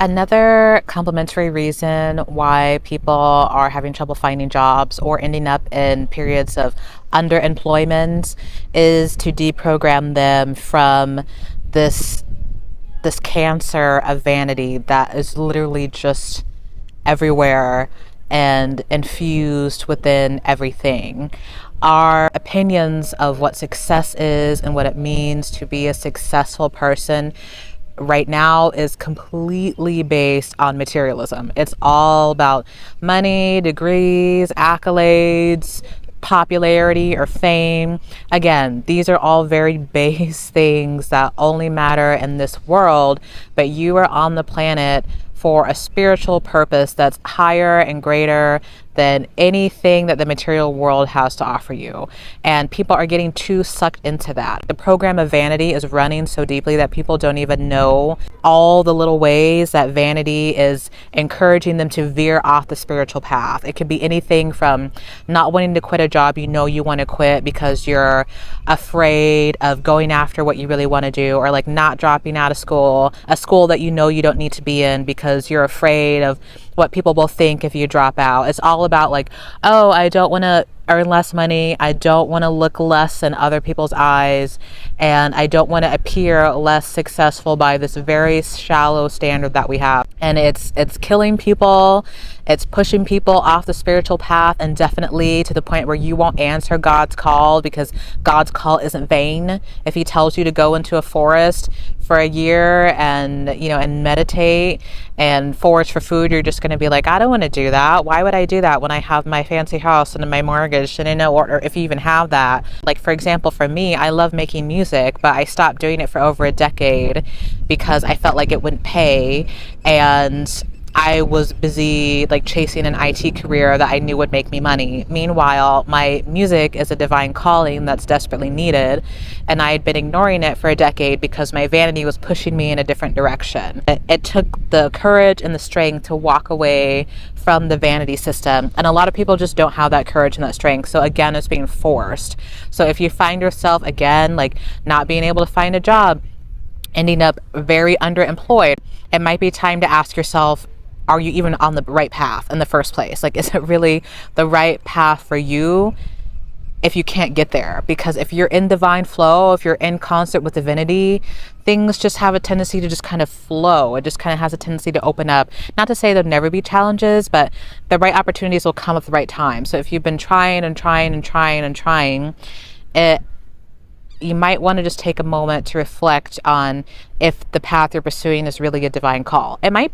Another complementary reason why people are having trouble finding jobs or ending up in periods of underemployment is to deprogram them from this this cancer of vanity that is literally just everywhere and infused within everything. Our opinions of what success is and what it means to be a successful person right now is completely based on materialism. It's all about money, degrees, accolades, popularity, or fame. Again, these are all very base things that only matter in this world, but you are on the planet for a spiritual purpose that's higher and greater than anything that the material world has to offer you. And people are getting too sucked into that. The program of vanity is running so deeply that people don't even know all the little ways that vanity is encouraging them to veer off the spiritual path. It could be anything from not wanting to quit a job you know you want to quit because you're afraid of going after what you really want to do, or like not dropping out of school, a school that you know you don't need to be in because you're afraid of what people will think if you drop out. It's all about like, oh, I don't want to earn less money. I don't want to look less in other people's eyes. And I don't want to appear less successful by this very shallow standard that we have. And it's killing people. It's pushing people off the spiritual path, and definitely to the point where you won't answer God's call, because God's call isn't vain. If he tells you to go into a forest for a year and meditate and forage for food, you're just going to be like, I don't want to do that. Why would I do that when I have my fancy house and my mortgage? And or if you even have that. Like, for example, for me, I love making music, but I stopped doing it for over a decade because I felt like it wouldn't pay, and I was busy like chasing an IT career that I knew would make me money. Meanwhile, my music is a divine calling that's desperately needed, and I had been ignoring it for a decade because my vanity was pushing me in a different direction. It took the courage and the strength to walk away from the vanity system, and a lot of people just don't have that courage and that strength. So again, it's being forced. So if you find yourself again like not being able to find a job, ending up very underemployed, it might be time to ask yourself, are you even on the right path in the first place? Like, is it really the right path for you if you can't get there? Because if you're in divine flow, if you're in concert with divinity, things just have a tendency to just kind of flow. It just kind of has a tendency to open up. Not to say there'll never be challenges, but the right opportunities will come at the right time. So if you've been trying and trying and trying and trying, you might want to just take a moment to reflect on if the path you're pursuing is really a divine call. It might